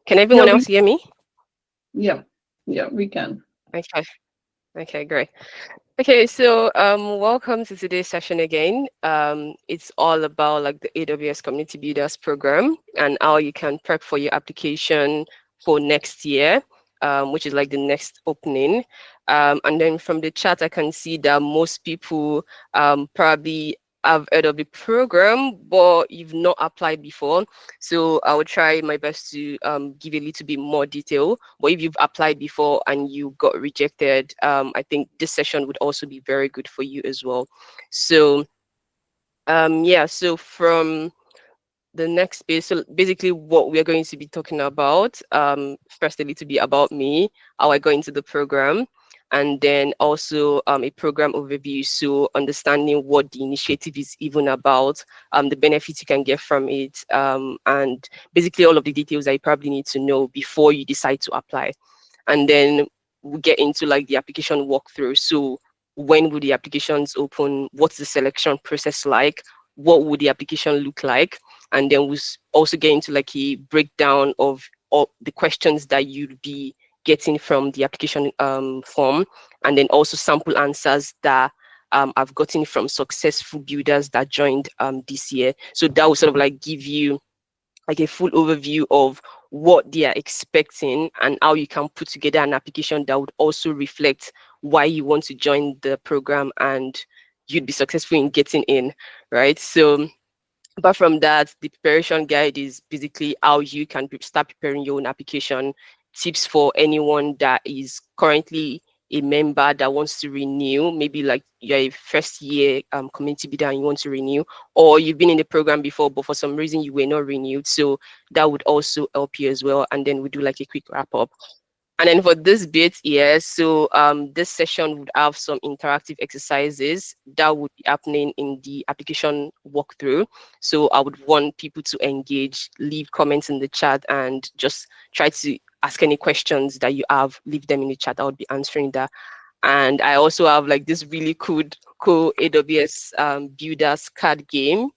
Can Yeah, everyone else hear me? yeah, yeah, we can. Okay. Okay, great. Okay, so welcome to today's session again. It's all about like the AWS Community Builders program and how you can prep for your application for next year, which is like the next opening. And then from the chat, I can see that most people probably have heard of the program, but you've not applied before. So I will try my best to give you a little bit more detail. But if you've applied before and you got rejected, I think this session would also be very good for you as well. So yeah, so from the next bit, so basically what we're going to be talking about, first a little bit about me, how I got into the program, and then also a program overview, so understanding what the initiative is even about, the benefits you can get from it, and basically all of the details that you probably need to know before you decide to apply. And then we get into like the application walkthrough. So when would the applications open? What's the selection process like? What would the application look like? And then we also get into like a breakdown of all the questions that you'd be getting from the application form, and then also sample answers that I've gotten from successful builders that joined this year. So that will sort of like give you like a full overview of what they are expecting and how you can put together an application that would also reflect why you want to join the program and you'd be successful in getting in, right? So apart from that, the preparation guide is basically how you can start preparing your own application, tips for anyone that is currently a member that wants to renew, maybe like you're a first year community builder and you want to renew, or you've been in the program before, but for some reason you were not renewed. So that would also help you as well. And then we do like a quick wrap up. And then for this bit, yes, so this session would have some interactive exercises that would be happening in the application walkthrough. So I would want people to engage, leave comments in the chat, and just try to ask any questions that you have, leave them in the chat. I would be answering that. And I also have like this really cool AWS builders card game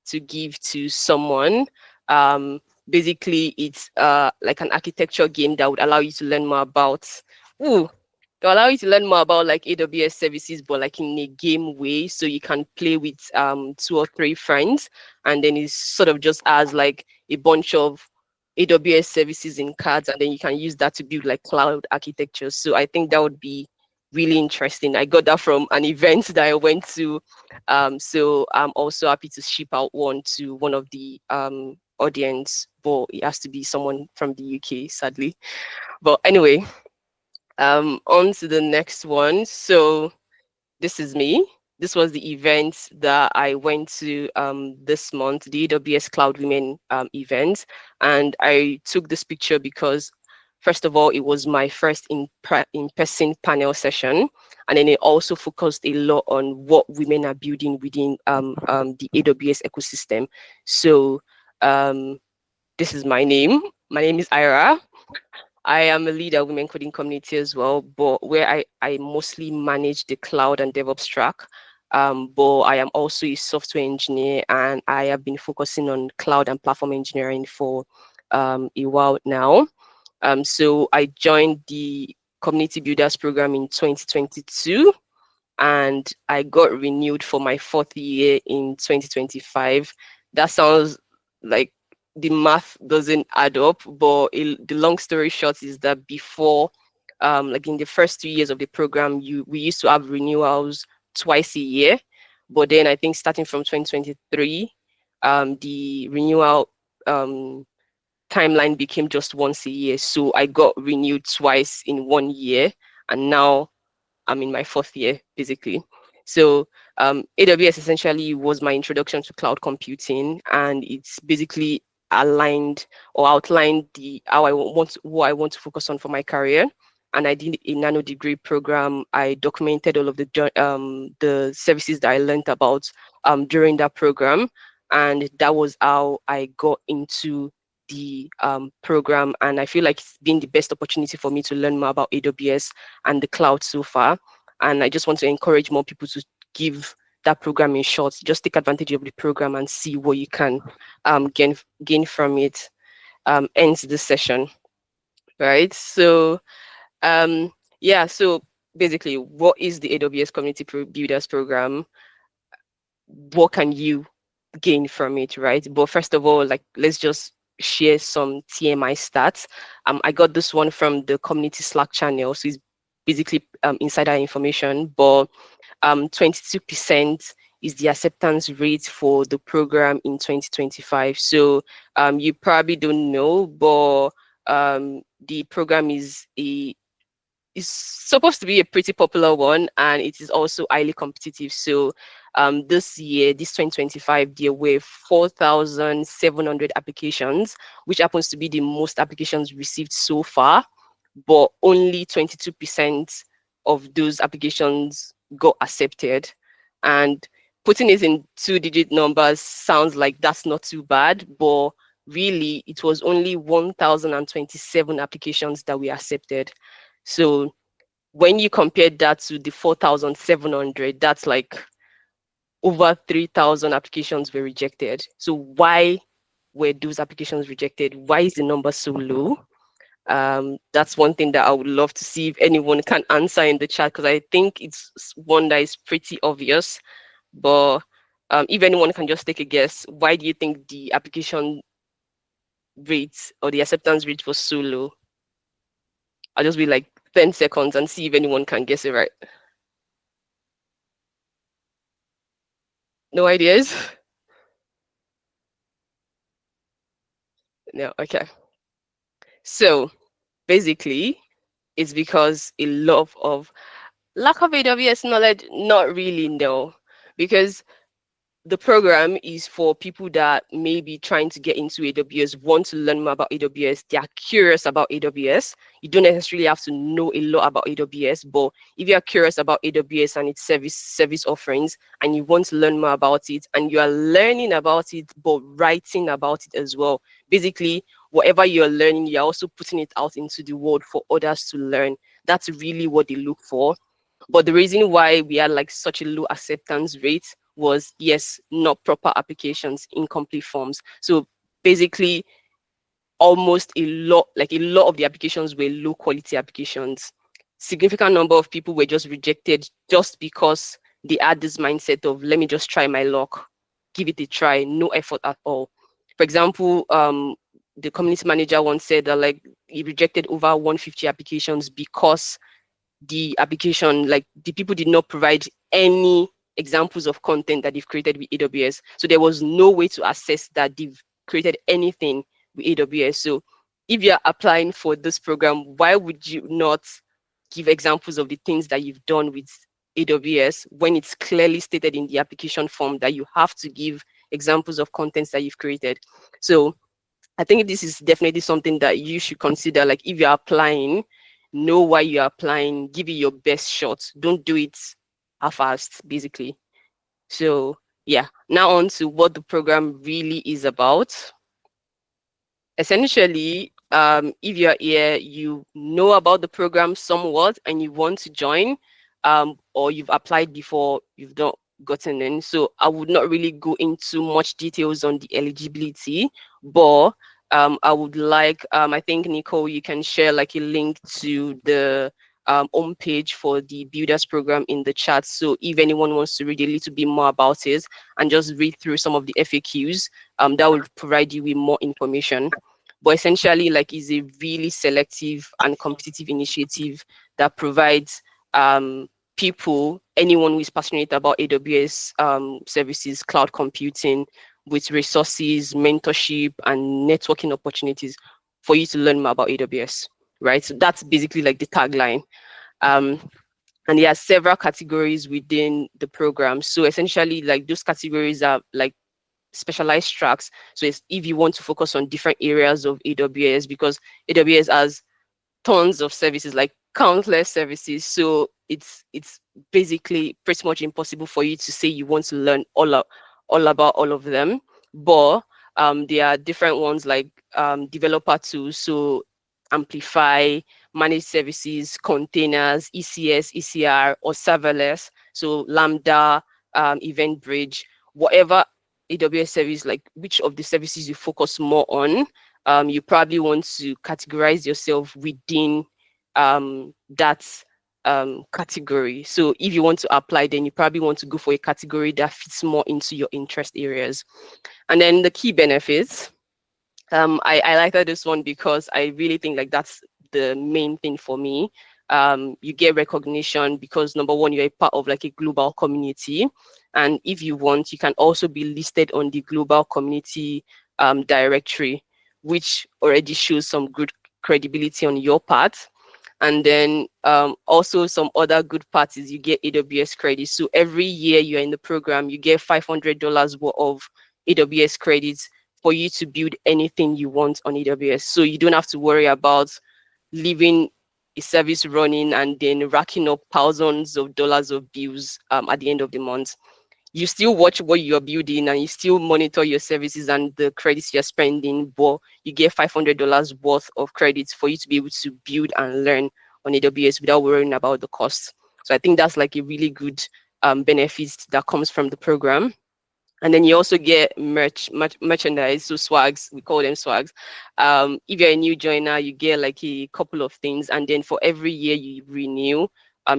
to give to someone. Um, Basically, it's like an architecture game that would allow you to learn more about. Ooh, to allow you to learn more about like AWS services, but like in a game way, so you can play with two or three friends, and then it's sort of just as like a bunch of AWS services in cards, and then you can use that to build like cloud architecture. So I think that would be really interesting. I got that from an event that I went to. So I'm also happy to ship out one to one of the audience, but it has to be someone from the UK, sadly. But anyway, on to the next one. So this is me. This was the event that I went to this month, the AWS Cloud Women event. And I took this picture because, first of all, it was my first in-person panel session. And then it also focused a lot on what women are building within the AWS ecosystem. So um, this is my name. My name is Ira. I am a leader women coding community as well, but where I mostly manage the cloud and DevOps track. But I am also a software engineer and I have been focusing on cloud and platform engineering for a while now. So I joined the Community Builders program in 2022 and I got renewed for my fourth year in 2025. That sounds like the math doesn't add up, but the long story short is that before, like in the first 2 years of the program, we used to have renewals twice a year, but then I think starting from 2023, the renewal um, timeline became just once a year. So I got renewed twice in 1 year, and now I'm in my fourth year, basically. So AWS essentially was my introduction to cloud computing, and it's basically aligned or outlined the how I want what I want to focus on for my career. And I did a nano degree program. I documented all of the services that I learned about during that program, and that was how I got into the program. And I feel like it's been the best opportunity for me to learn more about AWS and the cloud so far. And I just want to encourage more people to give that program a shot. Just take advantage of the program and see what you can gain from it. ends the session, right? So yeah, so basically, what is the AWS Community Builders program? What can you gain from it, right? But first of all, like, let's just share some TMI stats. I got this one from the community Slack channel, so it's basically insider information. But 22% is the acceptance rate for the program in 2025. So you probably don't know, but the program is supposed to be a pretty popular one, and it is also highly competitive. So this year, this 2025, there were 4,700 applications, which happens to be the most applications received so far, but only 22% of those applications got accepted. And putting it in two-digit numbers sounds like that's not too bad, but really it was only 1,027 applications that we accepted. So when you compare that to the 4,700, that's like over 3,000 applications were rejected. So why were those applications rejected? Why is the number so low? That's one thing that I would love to see if anyone can answer in the chat, because I think it's one that is pretty obvious. But if anyone can just take a guess, why do you think the application rate or the acceptance rate was so low? I'll just be like 10 seconds and see if anyone can guess it right. No ideas? No, okay. So basically, it's because a lot of lack of AWS knowledge, not really, no. Because the program is for people that may be trying to get into AWS, want to learn more about AWS, they are curious about AWS. You don't necessarily have to know a lot about AWS, but if you are curious about AWS and its service offerings, and you want to learn more about it, and you are learning about it, but writing about it as well, basically, whatever you're learning, you're also putting it out into the world for others to learn. That's really what they look for. But the reason why we had like such a low acceptance rate was, yes, not proper applications, incomplete forms. So basically, almost a lot of the applications were low quality applications. Significant number of people were just rejected just because they had this mindset of, let me just try my luck, give it a try, no effort at all. For example, the community manager once said that like he rejected over 150 applications because the application, like the people did not provide any examples of content that they've created with AWS. So there was no way to assess that they've created anything with AWS. So if you're applying for this program, why would you not give examples of the things that you've done with AWS when it's clearly stated in the application form that you have to give examples of contents that you've created? So I think this is definitely something that you should consider. Like if you're applying, know why you're applying, give it your best shot. Don't do it half-assed, basically. So yeah, now on to what the program really is about. Essentially, if you're here, you know about the program somewhat and you want to join, or you've applied before, you've not gotten in. So I would not really go into much details on the eligibility, but I would like, I think, Nicole, you can share like a link to the home page for the Builders program in the chat. So if anyone wants to read a little bit more about it and just read through some of the FAQs, that will provide you with more information. But essentially, like, is a really selective and competitive initiative that provides people, anyone who is passionate about AWS services, cloud computing, with resources, mentorship, and networking opportunities for you to learn more about AWS, right? So that's basically like the tagline. And there are several categories within the program. So essentially, like, those categories are like specialized tracks. So it's if you want to focus on different areas of AWS, because AWS has tons of services, like countless services. So it's basically pretty much impossible for you to say you want to learn all about all of them. But there are different ones like developer tools, so Amplify, managed services, containers, ECS, ECR, or serverless. So Lambda, Event Bridge, whatever AWS service, like which of the services you focus more on, you probably want to categorize yourself within that category. So if you want to apply, then you probably want to go for a category that fits more into your interest areas. And then the key benefits, I like this one because I really think like that's the main thing for me. You get recognition because number one, you're a part of like a global community. And if you want, you can also be listed on the global community directory, which already shows some good credibility on your part. And then also some other good parts is you get AWS credits. So every year you're in the program, you get $500 worth of AWS credits for you to build anything you want on AWS. So you don't have to worry about leaving a service running and then racking up thousands of dollars of bills at the end of the month. You still watch what you're building and you still monitor your services and the credits you're spending, but you get $500 worth of credits for you to be able to build and learn on AWS without worrying about the cost. So I think that's like a really good benefit that comes from the program. And then you also get merchandise, so swags, we call them swags. If you're a new joiner, you get like a couple of things. And then for every year you renew,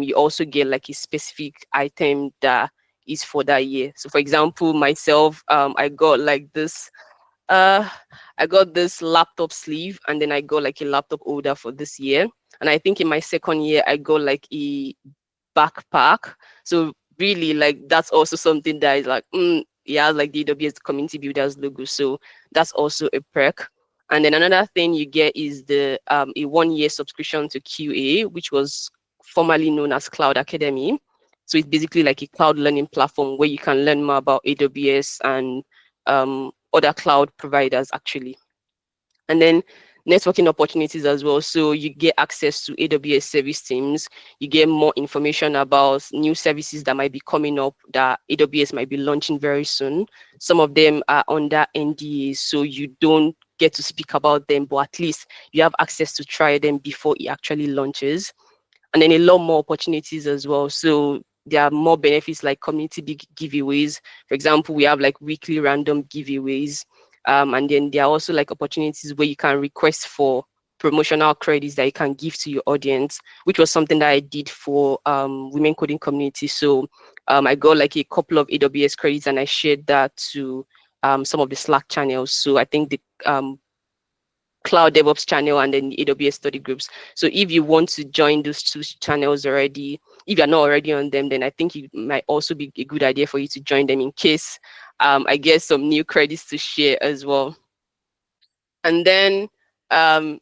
you also get like a specific item that is for that year. So for example, myself, uh, I got this laptop sleeve and then I got like a laptop holder for this year. And I think in my second year, I got like a backpack. So really, like that's also something that is like, yeah, like the AWS Community Builders logo. So that's also a perk. And then another thing you get is the a 1 year subscription to QA, which was formerly known as Cloud Academy. So it's basically like a cloud learning platform where you can learn more about AWS and other cloud providers actually. And then networking opportunities as well. So you get access to AWS service teams. You get more information about new services that might be coming up that AWS might be launching very soon. Some of them are under NDA, so you don't get to speak about them, but at least you have access to try them before it actually launches. And then a lot more opportunities as well. So there are more benefits like community big giveaways. For example, we have like weekly random giveaways. And then there are also like opportunities where you can request for promotional credits that you can give to your audience, which was something that I did for women coding community. So I got like a couple of AWS credits and I shared that to some of the Slack channels. So I think the Cloud DevOps channel and then the AWS study groups. So if you want to join those two channels already, if you're not already on them, then I think it might also be a good idea for you to join them in case I get some new credits to share as well. And then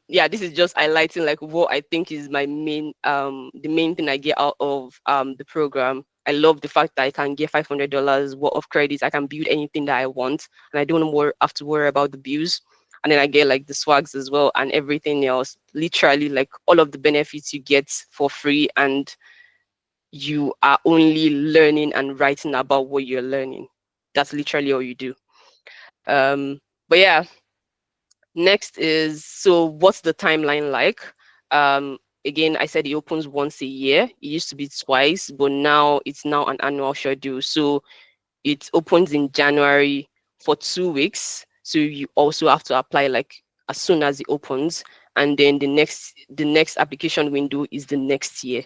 yeah, this is just highlighting like what I think is my main the main thing I get out of the program. I love the fact that I can get $500 worth of credits. I can build anything that I want and I don't have to worry about the bills. And then I get like the swags as well and everything else, literally like all of the benefits you get for free, and you are only learning and writing about what you're learning. That's literally all you do. But yeah, next is, so what's the timeline like? Again, I said it opens once a year. It used to be twice, but now it's now an annual schedule. So it opens in January for 2 weeks. So you also have to apply like as soon as it opens. And then the next application window is the next year.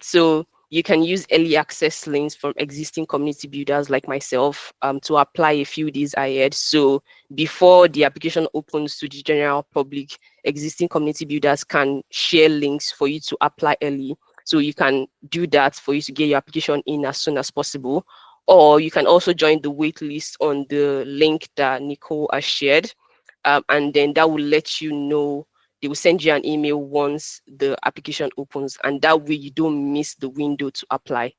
So you can use early access links from existing community builders like myself to apply a few days ahead. So before the application opens to the general public, existing community builders can share links for you to apply early. So you can do that for you to get your application in as soon as possible. Or you can also join the wait list on the link that Nicole has shared. And then that will let you know, they will send you an email once the application opens, and that way you don't miss the window to apply.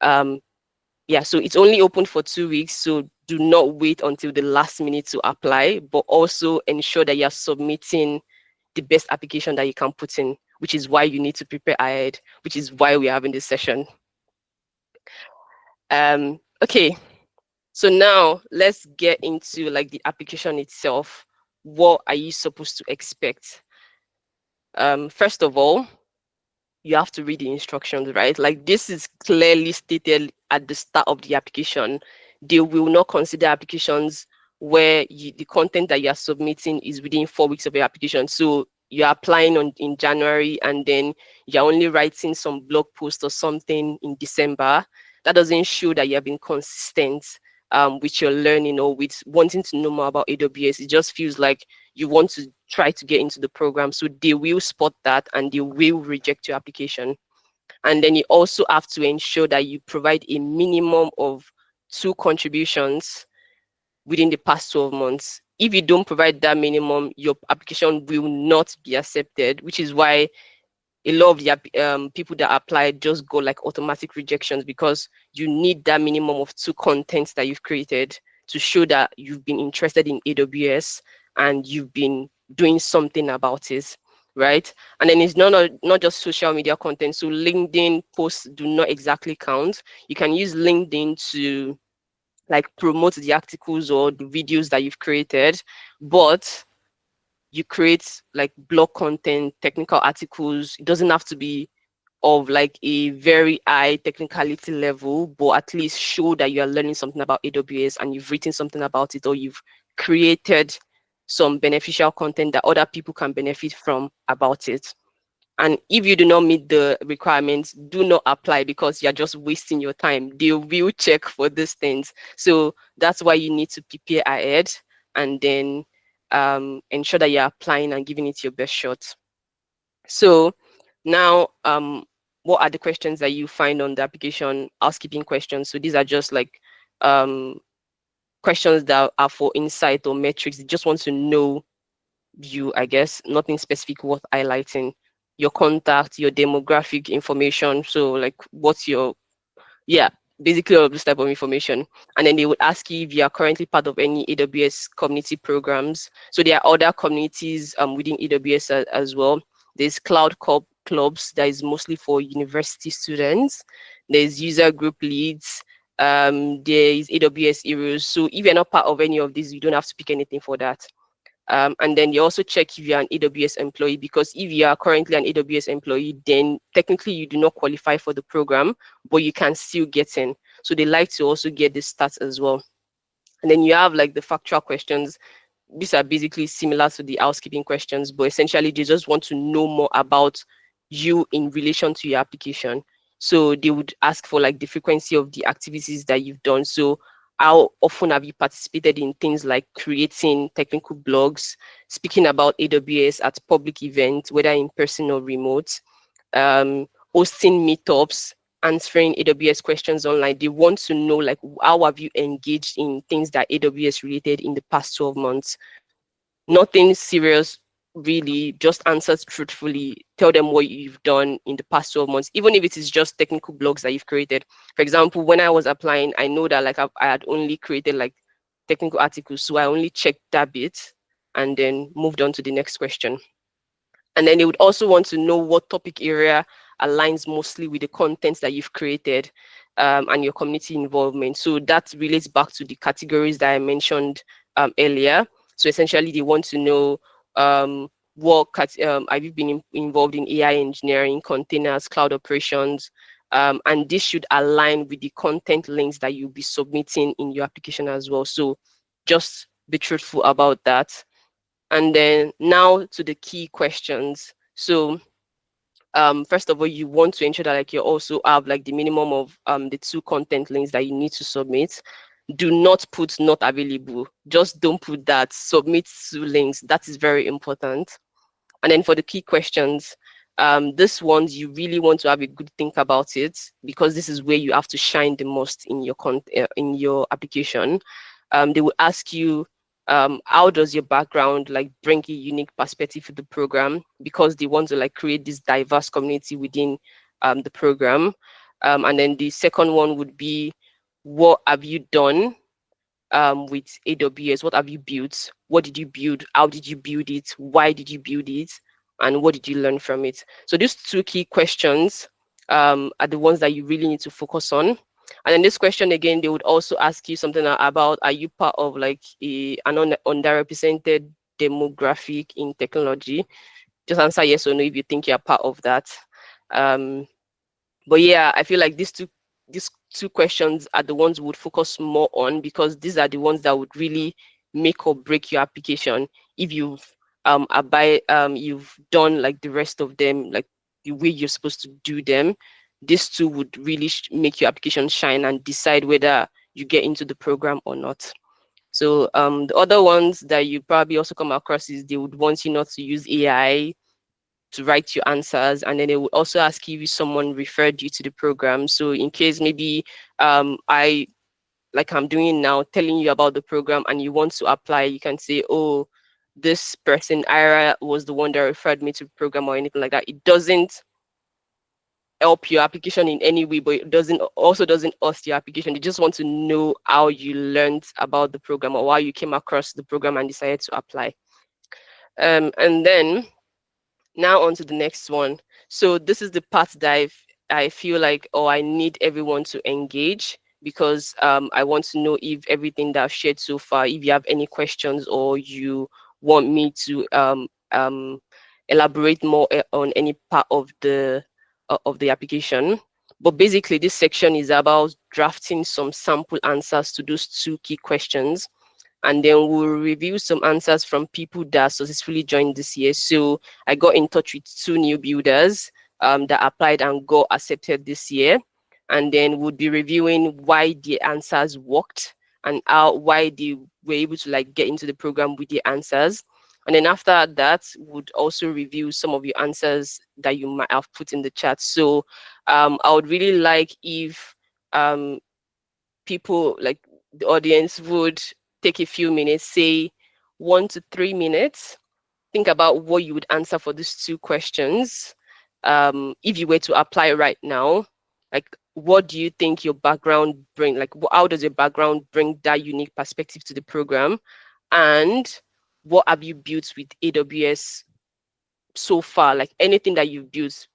Yeah, so it's only open for 2 weeks, so do not wait until the last minute to apply, but also ensure that you're submitting the best application that you can put in, which is why you need to prepare ahead, which is why we're having this session. Okay, so now let's get into like the application itself. What are you supposed to expect? First of all, you have to read the instructions, right? Like this is clearly stated at the start of the application. They will not consider applications where the content that you are submitting is within 4 weeks of your application. So you're applying in January, and then you're only writing some blog post or something in December. That doesn't show that you have been consistent with your learning or with wanting to know more about AWS. It just feels like you want to try to get into the program. So they will spot that and they will reject your application. And then you also have to ensure that you provide a minimum of 2 contributions within the past 12 months. If you don't provide that minimum, your application will not be accepted, which is why a lot of the people that apply just go like automatic rejections, because you need that minimum of 2 contents that you've created to show that you've been interested in AWS and you've been doing something about it, right? And then it's not just social media content. So LinkedIn posts do not exactly count. You can use LinkedIn to like promote the articles or the videos that you've created, but you create like blog content, technical articles. It doesn't have to be of like a very high technicality level, but at least show that you are learning something about AWS and you've written something about it, or you've created some beneficial content that other people can benefit from about it. And if you do not meet the requirements, do not apply, because you're just wasting your time. They will check for these things. So that's why you need to prepare ahead, and then ensure that you're applying and giving it your best shot. So now, what are the questions that you find on the application? Housekeeping questions. So these are just like um, questions that are for insight or metrics. They just want to know you, I guess. Nothing specific worth highlighting. Your contact, your demographic information. So like what's your, yeah, basically all of this type of information. And then they would ask you if you are currently part of any AWS community programs. So there are other communities within AWS as well. There's clubs that is mostly for university students. There's user group leads. There is AWS heroes. So if you're not part of any of these, you don't have to pick anything for that. And then you also check if you're an AWS employee, because if you are currently an AWS employee, then technically you do not qualify for the program, but you can still get in. So they like to also get the stats as well. And then you have like the factual questions. These are basically similar to the housekeeping questions, but essentially they just want to know more about you in relation to your application. So they would ask for like the frequency of the activities that you've done. So how often have you participated in things like creating technical blogs, speaking about AWS at public events, whether in person or remote, hosting meetups, answering AWS questions online. They want to know like how have you engaged in things that AWS related in the past 12 months. Nothing serious, really, just answer truthfully. Tell them what you've done in the past 12 months, even if it is just technical blogs that you've created. For example, when I was applying, I know that like I had only created like technical articles, so I only checked that bit and then moved on to the next question. And then they would also want to know what topic area aligns mostly with the contents that you've created and your community involvement. So that relates back to the categories that I mentioned earlier. So essentially, they want to know have you been involved in AI engineering, containers, cloud operations, and this should align with the content links that you'll be submitting in your application as well. So just be truthful about that. And then now to the key questions. So first of all, you want to ensure that like you also have like the minimum of the 2 content links that you need to submit. Do not put not available. Just don't put that. Submit 2 links. That is very important. And then for the key questions, this ones you really want to have a good think about it, because this is where you have to shine the most in your application. They will ask you, how does your background like bring a unique perspective to the program, because they want to like create this diverse community within the program. And then the second one would be, what have you done with AWS? What have you built? What did you build? How did you build it? Why did you build it? And what did you learn from it? So these 2 key questions are the ones that you really need to focus on. And then this question again, they would also ask you something about, are you part of like an underrepresented demographic in technology? Just answer yes or no if you think you're part of that. But yeah, I feel like these two questions are the ones we would focus more on, because these are the ones that would really make or break your application. If you've done like the rest of them like the way you're supposed to do them, this too would really make your application shine and decide whether you get into the program or not. So the other ones that you probably also come across is they would want you not to use AI to write your answers, and then they would also ask you if someone referred you to the program. So in case maybe I like I'm doing now, telling you about the program and you want to apply, you can say, oh, this person, Ira, was the one that referred me to the program or anything like that. It doesn't help your application in any way, but it doesn't host your application. They just want to know how you learned about the program or why you came across the program and decided to apply. And then now on to the next one. So this is the part that I feel like, oh, I need everyone to engage because I want to know if everything that I've shared so far, if you have any questions or you want me to elaborate more on any part of the application. But basically, this section is about drafting some sample answers to those two key questions, and then we'll review some answers from people that successfully joined this year. So I got in touch with two new builders that applied and got accepted this year, and then we'll be reviewing why the answers worked and why they were able to like get into the program with the answers. And then after that, would also review some of your answers that you might have put in the chat. So I would really like if um, people like the audience would take a few minutes, say 1 to 3 minutes, think about what you would answer for these two questions. If you were to apply right now, like what do you think your background bring? Like how does your background bring that unique perspective to the program? And what have you built with AWS so far? Like anything that you've built,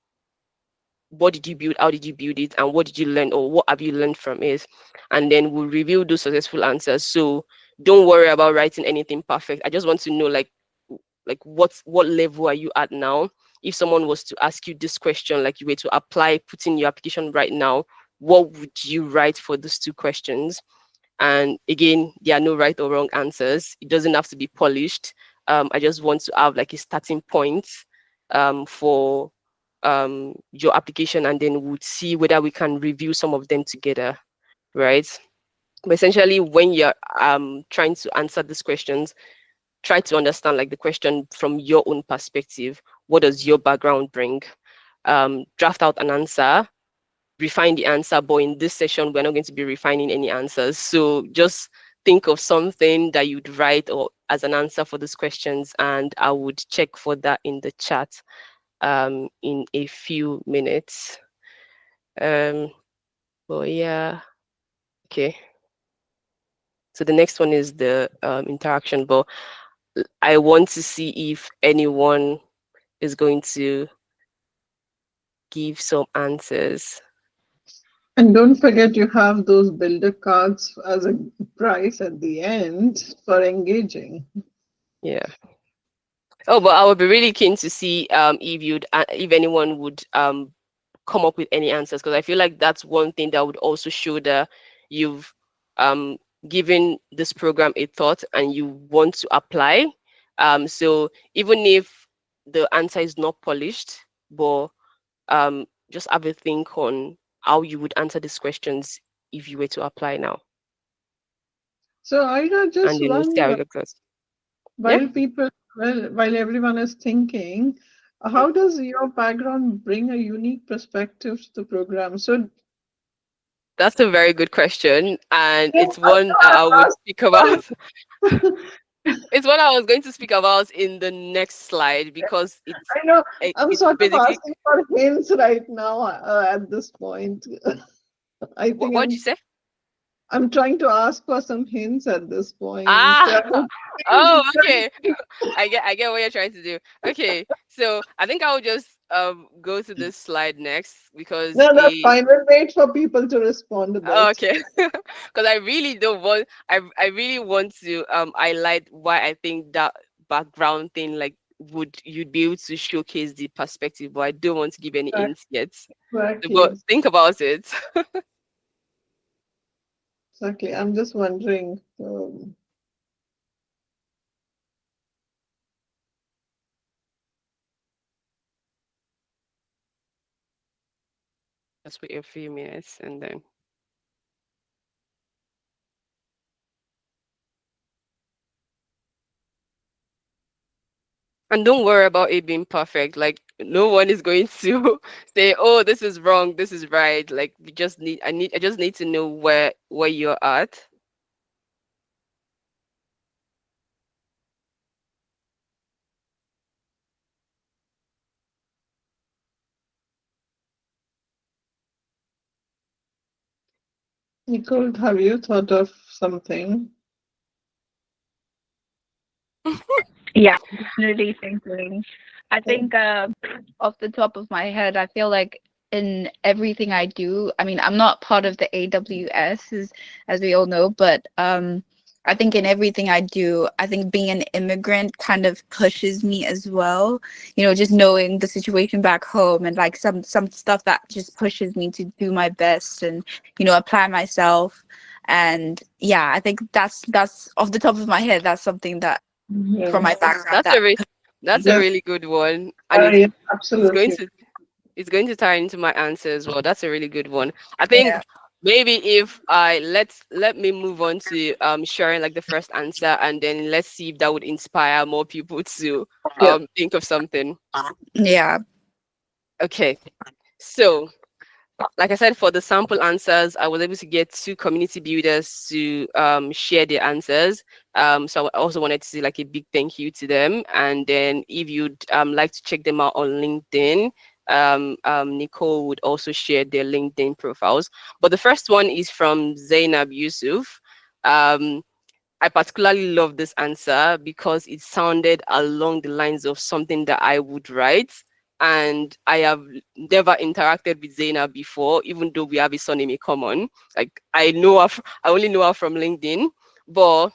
what did you build, how did you build it, and what did you learn, or what have you learned from it? And then we'll review those successful answers. So don't worry about writing anything perfect. I just want to know like what level are you at now? If someone was to ask you this question, like you were to apply, put in your application right now, what would you write for those two questions? And again, there are no right or wrong answers. It doesn't have to be polished. I just want to have like a starting point for your application, and then we'll see whether we can review some of them together, right? But essentially, when you're trying to answer these questions, try to understand like the question from your own perspective. What does your background bring? Draft out an answer, refine the answer, but in this session, we're not going to be refining any answers. So just think of something that you'd write or as an answer for these questions, and I would check for that in the chat in a few minutes. But yeah, okay. So the next one is the interaction, but I want to see if anyone is going to give some answers. And don't forget you have those builder cards as a prize at the end for engaging. Yeah. Oh, but I would be really keen to see if anyone would come up with any answers, because I feel like that's one thing that would also show that you've um given this program a thought and you want to apply. So even if the answer is not polished, but just have a think on how you would answer these questions if you were to apply now, So Aida, and just then we'll see how one it goes. Yeah. while people while everyone is thinking, how does your background bring a unique perspective to the program? So That's a very good question, and yes, it's one that I would speak I'm about. It's what I was going to speak about in the next slide, because I know I'm it's sort of basically asking for hints right now at this point. I think what did you say? I'm trying to ask for some hints at this point. Ah, oh, okay. Very- I get what you're trying to do. Okay, so I think I'll just go to this slide next because no, that's fine. We'll wait for people to respond a bit. okay, because I really don't want I really want to highlight why I think that background thing like would you'd be able to showcase the perspective, but I don't want to give any hints yet. But Exactly. think about it. Exactly. I'm just wondering. Just wait a few minutes and then. And don't worry about it being perfect. Like no one is going to say, "Oh, this is wrong, this is right." Like we just need, I just need to know where you're at. Nicole, have you thought of something? Yeah, definitely thinking. I think off the top of my head, I feel like in everything I do, I mean, I'm not part of the AWS as we all know, but I think in everything I do, I think being an immigrant kind of pushes me as well. You know, just knowing the situation back home and like some stuff that just pushes me to do my best and, you know, apply myself. And yeah, I think that's off the top of my head, that's something that from my Yes. background That's a that that's a Yes. really good one, and Yes, it's going absolutely. to it's going to tie into my answer as well. That's a really good one. I think yeah maybe if I let me move on to sharing like the first answer, and then let's see if that would inspire more people to Yes. think of something. yeah Okay, so like I said, for the sample answers, I was able to get two community builders to share their answers. So I also wanted to say like a big thank you to them. And then if you'd like to check them out on LinkedIn, Nicole would also share their LinkedIn profiles. But the first one is from Zainab Yusuf. Um, I particularly love this answer because it sounded along the lines of something that I would write. And I have never interacted with Zainab before, even though we have a surname in common. Like I only know her from LinkedIn, but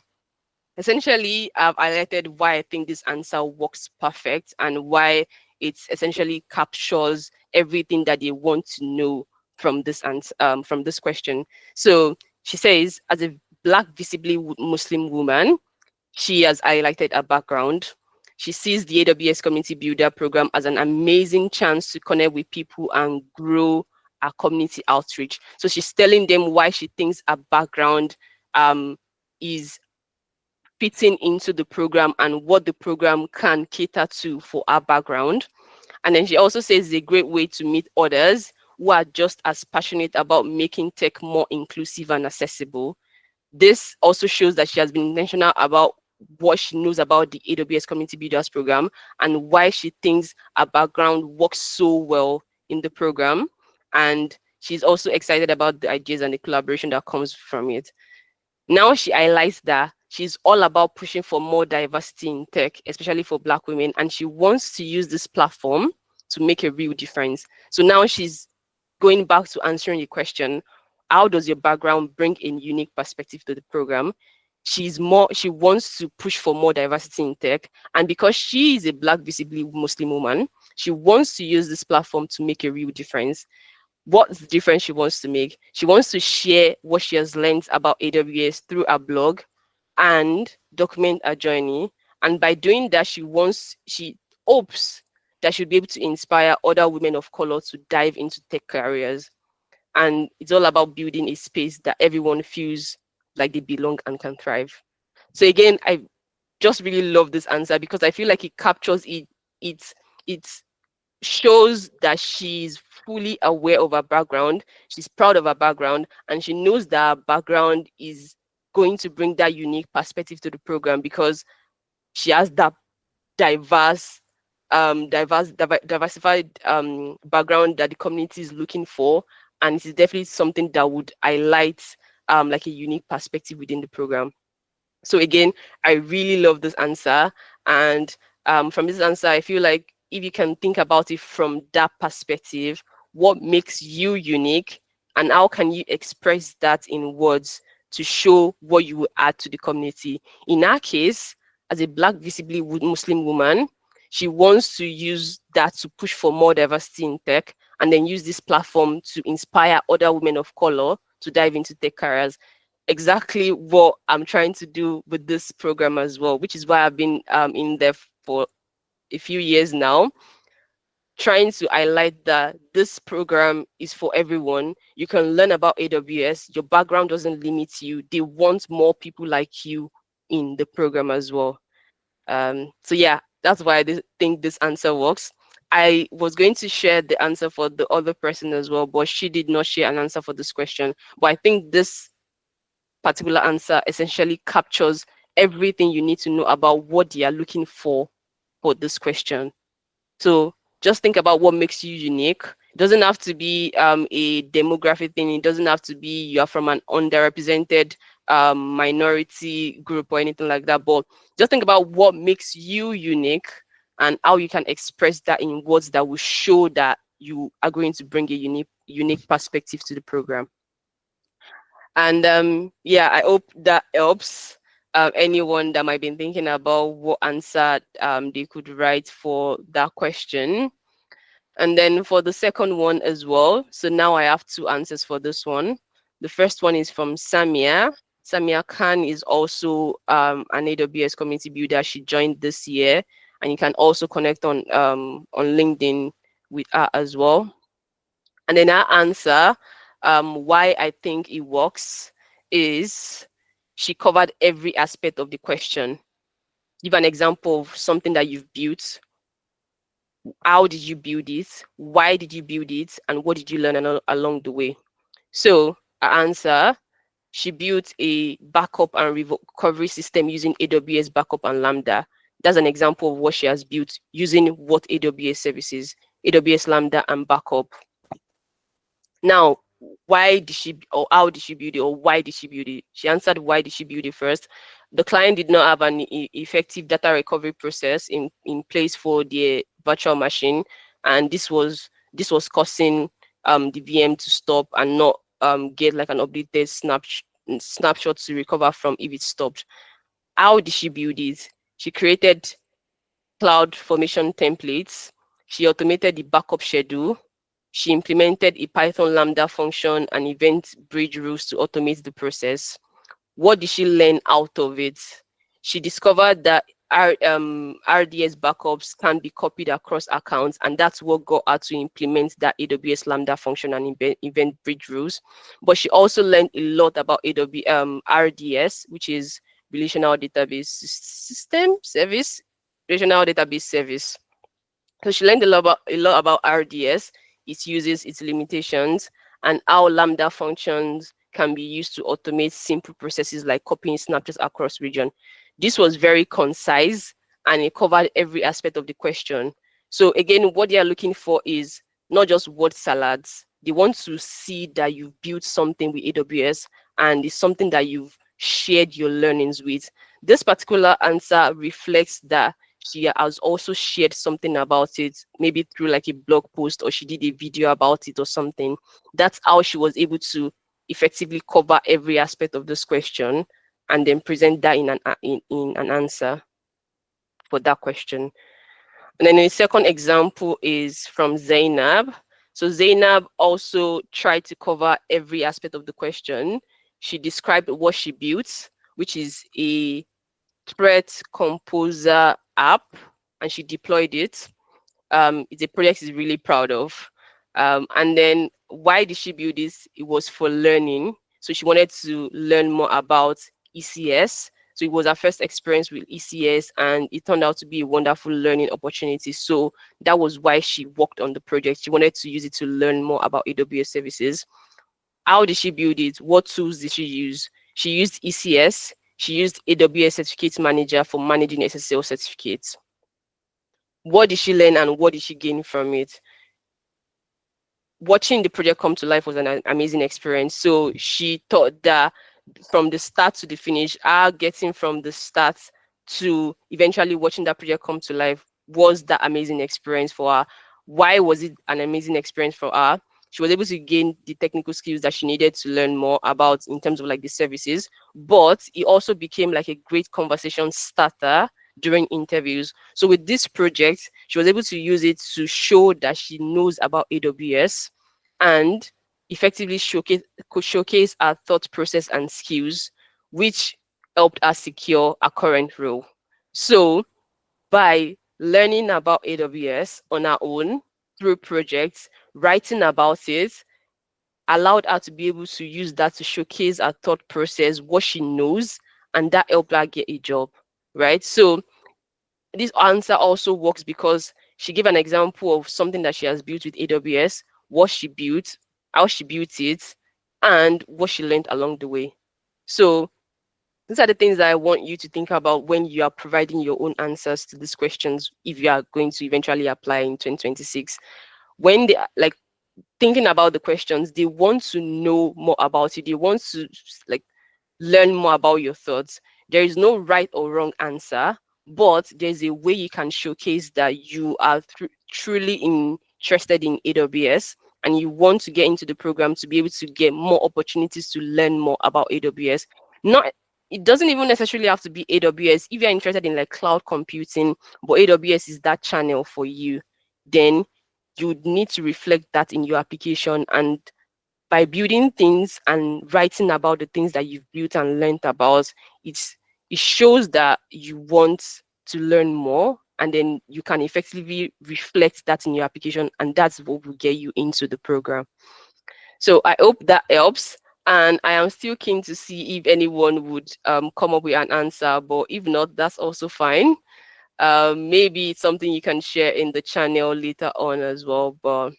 essentially I've highlighted why I think this answer works perfect and why it essentially captures everything that they want to know from this answer, from this question. So she says, as a black visibly Muslim woman, she has highlighted her background. She sees the AWS Community Builder program as an amazing chance to connect with people and grow our community outreach. So she's telling them why she thinks her background um, is fitting into the program and what the program can cater to for our background. And then she also says it's a great way to meet others who are just as passionate about making tech more inclusive and accessible. This also shows that she has been intentional about what she knows about the AWS Community Builders program and why she thinks her background works so well in the program. And she's also excited about the ideas and the collaboration that comes from it. Now she highlights that she's all about pushing for more diversity in tech, especially for Black women, and she wants to use this platform to make a real difference. So now she's going back to answering the question, how does your background bring a unique perspective to the program? She wants to push for more diversity in tech. And because she is a Black, visibly Muslim woman, she wants to use this platform to make a real difference. What's the difference she wants to make? She wants to share what she has learned about AWS through a blog and document her journey. And by doing that, she hopes that she'll be able to inspire other women of color to dive into tech careers. And it's all about building a space that everyone feels like they belong and can thrive. So again, I just really love this answer because I feel like it captures it. It's shows that she's fully aware of her background, she's proud of her background, and she knows that her background is going to bring that unique perspective to the program because she has that diverse, diversified background that the community is looking for, and it is definitely something that would highlight like a unique perspective within the program. So again, I really love this answer. And from this answer, I feel like if you can think about it from that perspective, what makes you unique and how can you express that in words to show what you will add to the community? In our case, as a Black visibly Muslim woman, she wants to use that to push for more diversity in tech and then use this platform to inspire other women of color to dive into tech careers, exactly what I'm trying to do with this program as well, which is why I've been in there for a few years now. trying to highlight that this program is for everyone. You can learn about AWS. Your background doesn't limit you. They want more people like you in the program as well. So yeah, that's why I think this answer works. I was going to share the answer for the other person as well, but she did not share an answer for this question. But I think this particular answer essentially captures everything you need to know about what they are looking for this question. So just think about what makes you unique. It doesn't have to be a demographic thing. It doesn't have to be you are from an underrepresented minority group or anything like that. But just think about what makes you unique and how you can express that in words that will show that you are going to bring a unique perspective to the program. And yeah, I hope that helps anyone that might be thinking about what answer they could write for that question. And then for the second one as well. So now I have two answers for this one. The first one is from Samia. Samia Khan is also an AWS community builder. She joined this year, and you can also connect on LinkedIn with her as well. And then her answer, why I think it works, is she covered every aspect of the question. Give an example of something that you've built. How did you build it? Why did you build it? And what did you learn along the way? So her answer, she built a backup and recovery system using AWS Backup and Lambda. That's an example of what she has built using what AWS services, AWS Lambda and Backup. Now, why did she, or how did she build it, or why did she build it? She answered why did she build it first. The client did not have an effective data recovery process in place for the virtual machine, and this was causing the VM to stop and not get like an updated snapshot to recover from if it stopped. How did she build it? She created cloud formation templates. She automated the backup schedule. She implemented a Python Lambda function and event bridge rules to automate the process. What did she learn out of it? She discovered that RDS backups can be copied across accounts, and that's what got her to implement that AWS Lambda function and event bridge rules. But she also learned a lot about RDS, which is Relational Database System Service, Relational Database Service. So she learned a lot about RDS, its uses, its limitations, and how Lambda functions can be used to automate simple processes like copying snapshots across region. This was very concise and it covered every aspect of the question. So again, what they are looking for is not just word salads. They want to see that you've built something with AWS and it's something that you've shared your learnings with. This particular answer reflects that she has also shared something about it, maybe through like a blog post, or she did a video about it or something. That's how she was able to effectively cover every aspect of this question and then present that in an answer for that question. And then the second example is from Zainab. So Zainab also tried to cover every aspect of the question. She described what she built, which is a threat composer app, and she deployed it. It's a project she's really proud of. And then why did she build this? It was for learning. So she wanted to learn more about ECS. So it was her first experience with ECS, and it turned out to be a wonderful learning opportunity. So that was why she worked on the project. She wanted to use it to learn more about AWS services. How did she build it? What tools did she use? She used ECS. She used AWS Certificate Manager for managing SSL certificates. What did she learn and what did she gain from it? Watching the project come to life was an amazing experience. So she thought that from the start to the finish, getting from the start to eventually watching that project come to life was that amazing experience for her. Why was it an amazing experience for her? She was able to gain the technical skills that she needed to learn more about in terms of like the services, but it also became like a great conversation starter during interviews. So with this project, she was able to use it to show that she knows about AWS and effectively showcase our thought process and skills, which helped us secure our current role. So by learning about AWS on our own, through projects, writing about it, allowed her to be able to use that to showcase her thought process, what she knows, and that helped her get a job, right? So this answer also works because she gave an example of something that she has built with AWS, what she built, how she built it, and what she learned along the way. So these are the things that I want you to think about when you are providing your own answers to these questions if you are going to eventually apply in 2026. When they are like thinking about the questions, they want to know more about you. They want to like learn more about your thoughts. There is no right or wrong answer, but there's a way you can showcase that you are truly interested in AWS and you want to get into the program to be able to get more opportunities to learn more about AWS. Not it doesn't even necessarily have to be AWS. If you're interested in like cloud computing, but AWS is that channel for you, then you would need to reflect that in your application. And by building things and writing about the things that you've built and learned about, it shows that you want to learn more, and then you can effectively reflect that in your application, and that's what will get you into the program. So I hope that helps. And I am still keen to see if anyone would come up with an answer, but if not, that's also fine. Maybe it's something you can share in the channel later on as well. But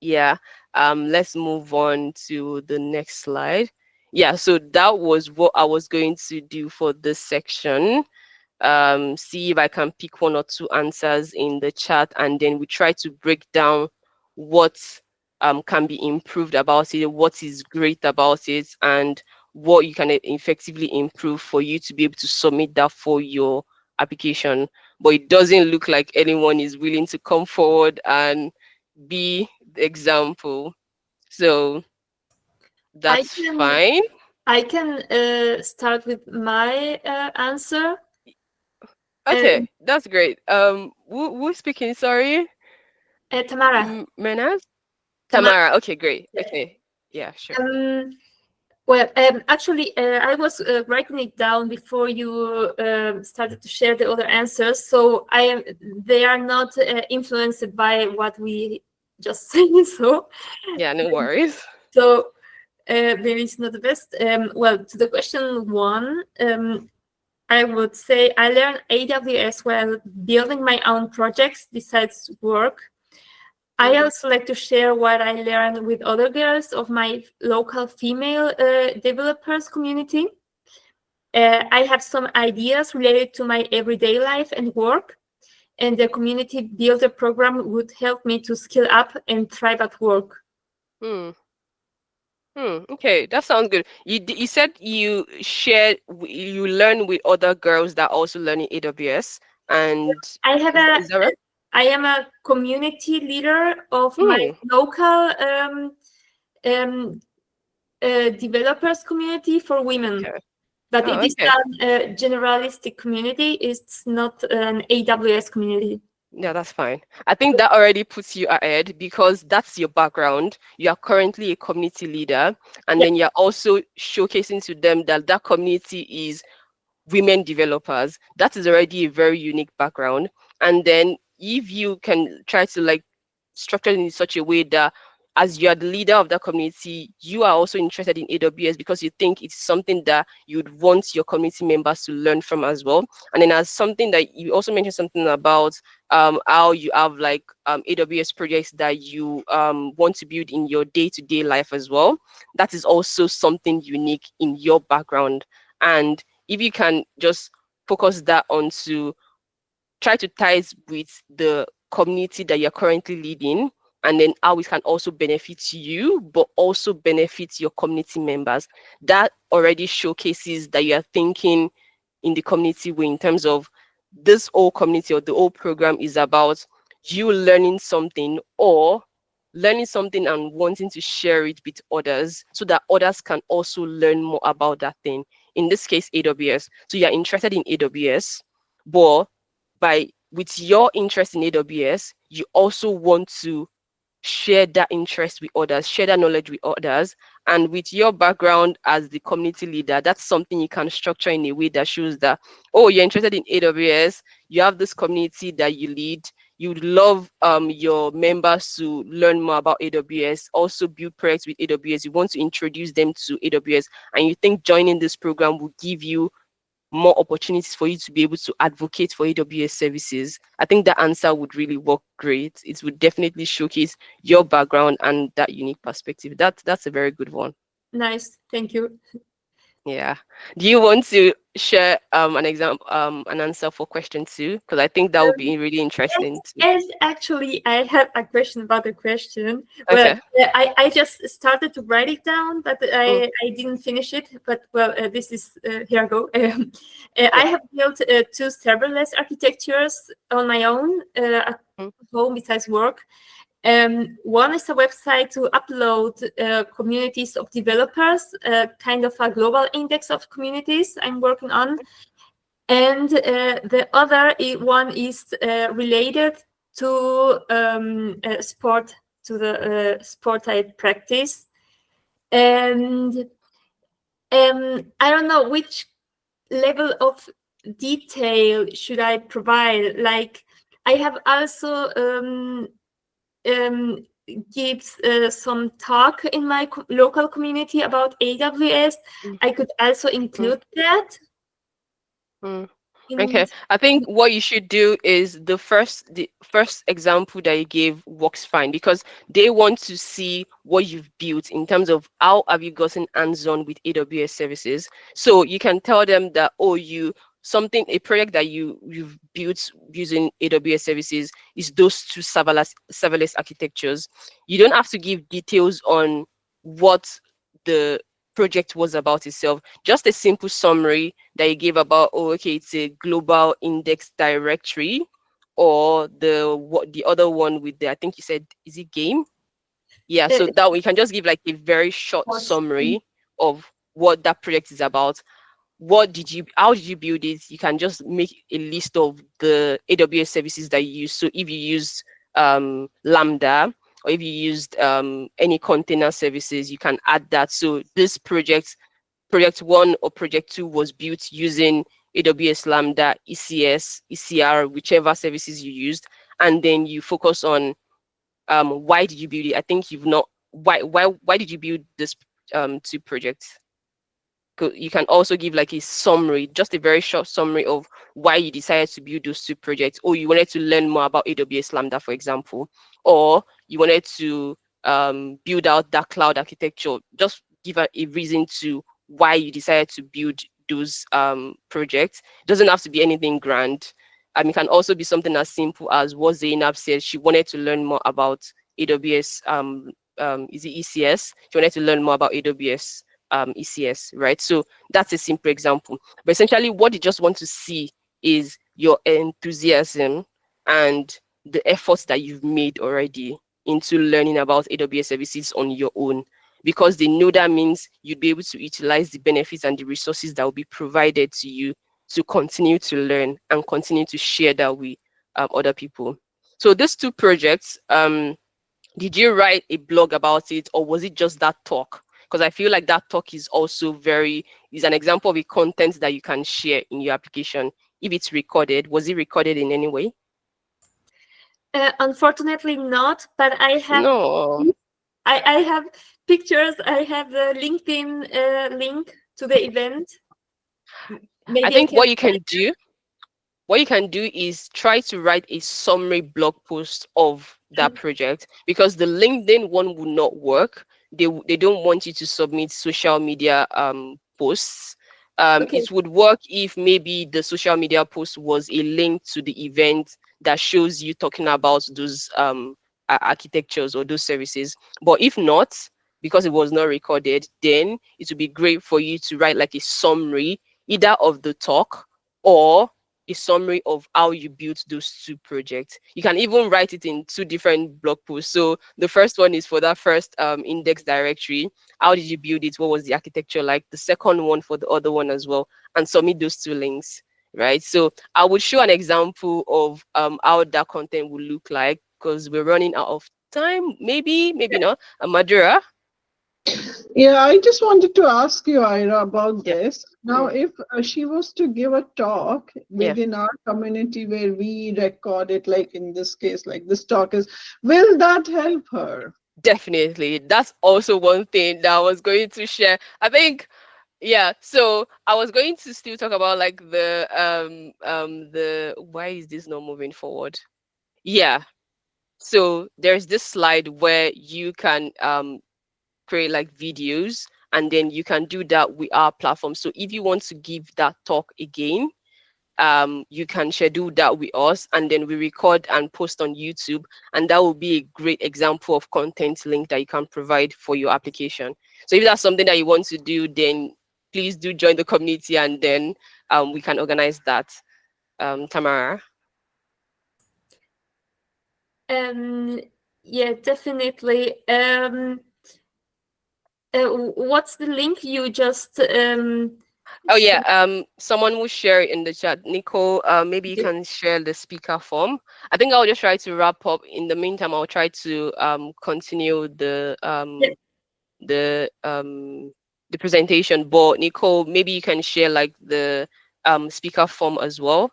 yeah, let's move on to the next slide. Yeah, so that was what I was going to do for this section. See if I can pick one or two answers in the chat, and then we try to break down what can be improved about it, what is great about it, and what you can effectively improve for you to be able to submit that for your application. But it doesn't look like anyone is willing to come forward and be the example. So that's fine. I can start with my answer. Okay, that's great. Who's speaking? Sorry. Tamara. Menaz? Tamara. Okay, great. Okay. Yeah, sure. Well, actually, I was writing it down before you started to share the other answers. So they are not influenced by what we just said. So yeah, no worries. So maybe it's not the best. Well, to the question one, I would say I learned AWS while building my own projects besides work. I also like to share what I learned with other girls of my local female developers community. I have some ideas related to my everyday life and work, and the Community Builder program would help me to skill up and thrive at work. Okay, that sounds good. You said you learn with other girls that also learn in AWS, and is that right? I am a community leader of my local developers community for women. Okay. But it is a generalistic community. It's not an AWS community. Yeah, that's fine. I think that already puts you ahead because that's your background. You are currently a community leader, and then you're also showcasing to them that that community is women developers. That is already a very unique background. And then if you can try to like structure it in such a way that as you are the leader of that community, you are also interested in AWS because you think it's something that you'd want your community members to learn from as well. And then as something that you also mentioned something about how you have like AWS projects that you want to build in your day-to-day life as well. That is also something unique in your background. And if you can just focus that onto try to tie it with the community that you're currently leading, and then how it can also benefit you, but also benefit your community members. That already showcases that you are thinking in the community way in terms of this whole community or the whole program is about you learning something or learning something and wanting to share it with others so that others can also learn more about that thing. In this case, AWS. So you're interested in AWS, but with your interest in AWS, you also want to share that interest with others, share that knowledge with others. And with your background as the community leader, that's something you can structure in a way that shows that, oh, you're interested in AWS, you have this community that you lead, you would love your members to learn more about AWS, also build projects with AWS, you want to introduce them to AWS, and you think joining this program will give you more opportunities for you to be able to advocate for AWS services, I think the answer would really work great. It would definitely showcase your background and that unique perspective. That's a very good one. Nice, thank you. Yeah. Do you want to share an answer for question 2? Because I think that would be really interesting too. Yes, actually, I have a question about the question. Well, Okay. I just started to write it down, but I didn't finish it. But well, this is here I go. I have built 2 serverless architectures on my own at home besides work. One is a website to upload communities of developers, kind of a global index of communities I'm working on. And the other one is related to sport, to the sport I practice. And I don't know which level of detail should I provide. Like, I have also gives some talk in my local community about AWS. I could also include that. Okay, I think what you should do is the first example that you gave works fine, because they want to see what you've built in terms of how have you gotten hands-on with AWS services. So you can tell them that, oh, a project that you've built using AWS services is those 2 serverless architectures. You don't have to give details on what the project was about itself, just a simple summary that you gave about, oh, okay, it's a global index directory, or the other one with the, I think you said, is it game? Yeah, so that we can just give like a very short summary of what that project is about. How did you build it? You can just make a list of the AWS services that you use. So if you used Lambda, or if you used any container services, you can add that. So this project 1 or project 2 was built using AWS Lambda, ECS, ECR, whichever services you used, and then you focus on why did you build it. I think you've not why did you build this 2 projects? You can also give like a summary, just a very short summary of why you decided to build those 2 projects. Or you wanted to learn more about AWS Lambda, for example, or you wanted to build out that cloud architecture. Just give a reason to why you decided to build those projects. It doesn't have to be anything grand. It can also be something as simple as what Zainab said. She wanted to learn more about AWS, is it ECS? She wanted to learn more about AWS ECS, right? So that's a simple example. But essentially what you just want to see is your enthusiasm and the efforts that you've made already into learning about AWS services on your own, because they know that means you'd be able to utilize the benefits and the resources that will be provided to you to continue to learn and continue to share that with other people. So these 2 projects, did you write a blog about it, or was it just that talk? Because I feel like that talk is also is an example of a content that you can share in your application. If it's recorded, was it recorded in any way? Unfortunately not, but I have I have pictures. I have the LinkedIn link to the event. Maybe I think what you can do is try to write a summary blog post of that project, because the LinkedIn one will not work. They don't want you to submit social media posts. It would work if maybe the social media post was a link to the event that shows you talking about those architectures or those services. But if not, because it was not recorded, then it would be great for you to write like a summary, either of the talk or a summary of how you built those 2 projects. You can even write it in 2 different blog posts. So the first one is for that first index directory. How did you build it? What was the architecture like? The second one for the other one as well, and submit those 2 links, right? So I would show an example of how that content will look like, because we're running out of time. Maybe not. Madura? Yeah, I just wanted to ask you, Ira, about Yeah. this. Now, Mm. if she was to give a talk Yeah. within our community where we record it, like in this case, like this talk is, will that help her? Definitely. That's also one thing that I was going to share. I think, yeah, so I was going to still talk about like the why is this not moving forward? Yeah. So there's this slide where you can create like videos, and then you can do that with our platform. So if you want to give that talk again, you can schedule that with us, and then we record and post on YouTube, and that will be a great example of content link that you can provide for your application. So if that's something that you want to do, then please do join the community, and then we can organize that. Tamara. Um, yeah, definitely. What's the link you just Oh yeah, shared? someone will share it in the chat. Nicole, maybe you can share the speaker form. I think I'll just try to wrap up. In the meantime, I'll try to continue Yeah, the presentation. But Nicole, maybe you can share like the speaker form as well,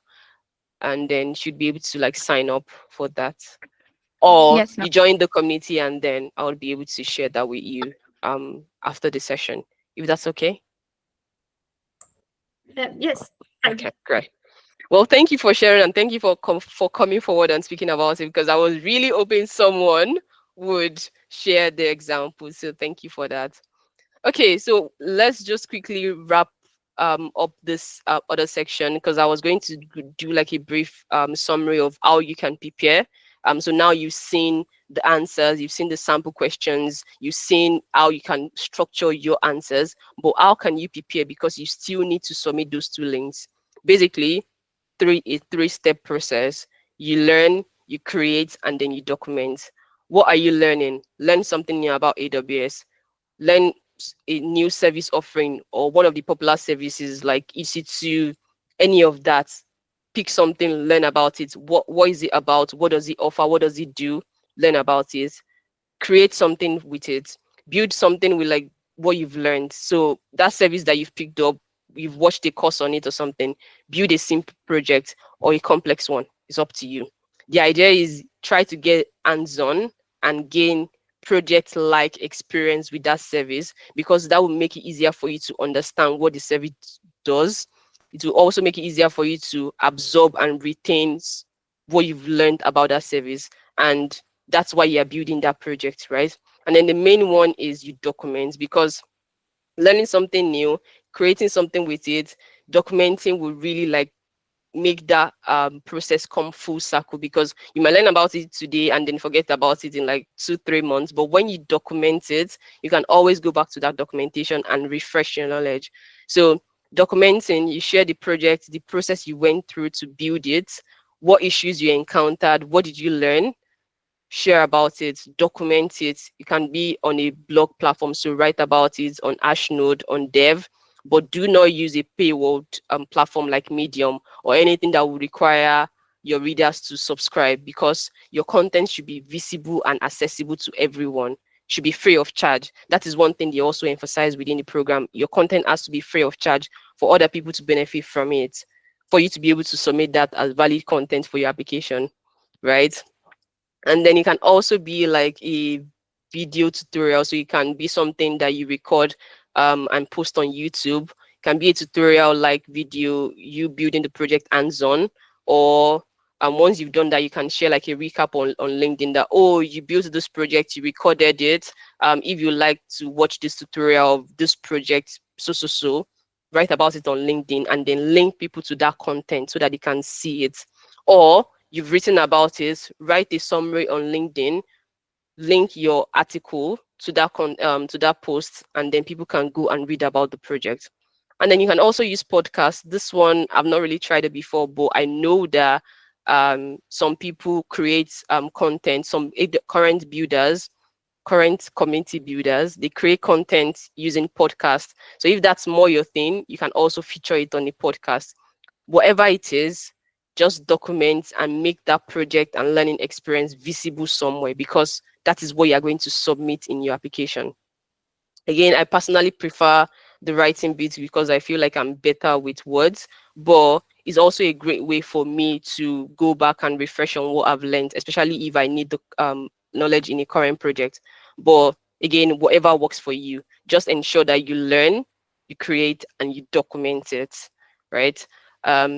and then she'd be able to like sign up for that. Or Yes, no. you join the community, and then I'll be able to share that with you after the session, if that's okay. yes. I, Okay, great. Well, thank you for sharing, and thank you for for coming forward and speaking about it, because I was really hoping someone would share the example. So thank you for that. Okay, so let's just quickly wrap up this other section, because I was going to do like a brief summary of how you can prepare. So now you've seen the answers, you've seen the sample questions, you've seen how you can structure your answers, but how can you prepare? Because you still need to submit those two links. Basically, a three-step process. You learn, you create, and then you document. What are you learning? Learn something new about AWS. Learn a new service offering or one of the popular services like EC2, any of that. Pick something, learn about it. What is it about? What does it offer? What does it do? Learn about it. Create something with it. Build something with like what you've learned. So that service that you've picked up, you've watched a course on it or something. Build a simple project or a complex one. It's up to you. The idea is try to get hands-on and gain project-like experience with that service, because that will make it easier for you to understand what the service does. It will also make it easier for you to absorb and retain what you've learned about that service. And that's why you're building that project, right? And then the main one is you document, because learning something new, creating something with it, documenting will really like make that process come full circle, because you might learn about it today and then forget about it in like 2 3 months, but when you document it, you can always go back to that documentation and refresh your knowledge. So documenting, you share the project, the process you went through to build it, what issues you encountered, what did you learn, share about it, document it. It can be on a blog platform, so write about it on Ashnode, on Dev, but do not use a paywall platform like Medium or anything that will require your readers to subscribe, because your content should be visible and accessible to everyone. Should be free of charge. That is one thing they also emphasize within the program. Your content has to be free of charge for other people to benefit from it, for you to be able to submit that as valid content for your application, right? And then it can also be like a video tutorial, so it can be something that you record and post on YouTube. It can be a tutorial like video, you building the project hands-on, or once you've done that, you can share like a recap on LinkedIn that, oh, you built this project, you recorded it. If you like to watch this tutorial of this project, so write about it on LinkedIn, and then link people to that content so that they can see it. Or you've written about it, write a summary on LinkedIn, link your article to to that post, and then people can go and read about the project. And then you can also use podcasts. This one I've not really tried it before, but I know that some people create content, some current builders, current community builders, they create content using podcasts. So if that's more your thing, you can also feature it on a podcast. Whatever it is, just document and make that project and learning experience visible somewhere, because that is what you are going to submit in your application. Again, I personally prefer the writing bits because I feel like I'm better with words, but it's also a great way for me to go back and refresh on what I've learned, especially if I need the knowledge in a current project. But again, whatever works for you, just ensure that you learn, you create, and you document it, right?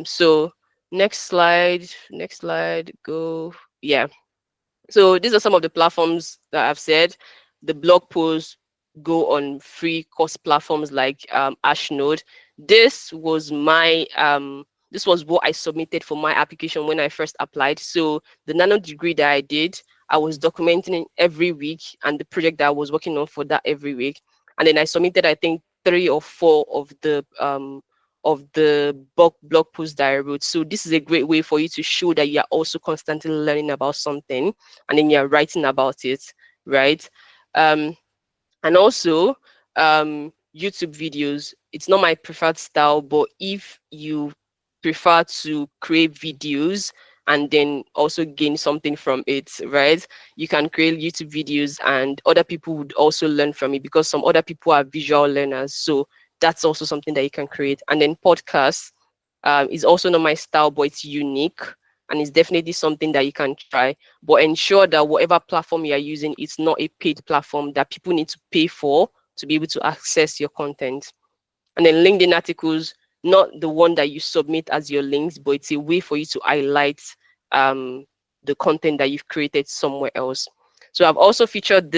So next slide, go. Yeah. So these are some of the platforms that I've said. The blog posts go on free course platforms like Ashnode. This was my this was what I submitted for my application when I first applied. So the nano degree that I did, I was documenting it every week, and the project that I was working on for that every week. And then I submitted, I think, 3 or 4 of the blog posts that I wrote. So this is a great way for you to show that you are also constantly learning about something, and then you're writing about it, right? And also YouTube videos. It's not my preferred style, but if you prefer to create videos and then also gain something from it, right? You can create YouTube videos and other people would also learn from it because some other people are visual learners. So that's also something that you can create. And then podcasts is also not my style, but it's unique and it's definitely something that you can try. But ensure that whatever platform you are using, it's not a paid platform that people need to pay for to be able to access your content. And then LinkedIn articles, not the one that you submit as your links, but it's a way for you to highlight the content that you've created somewhere else. So I've also featured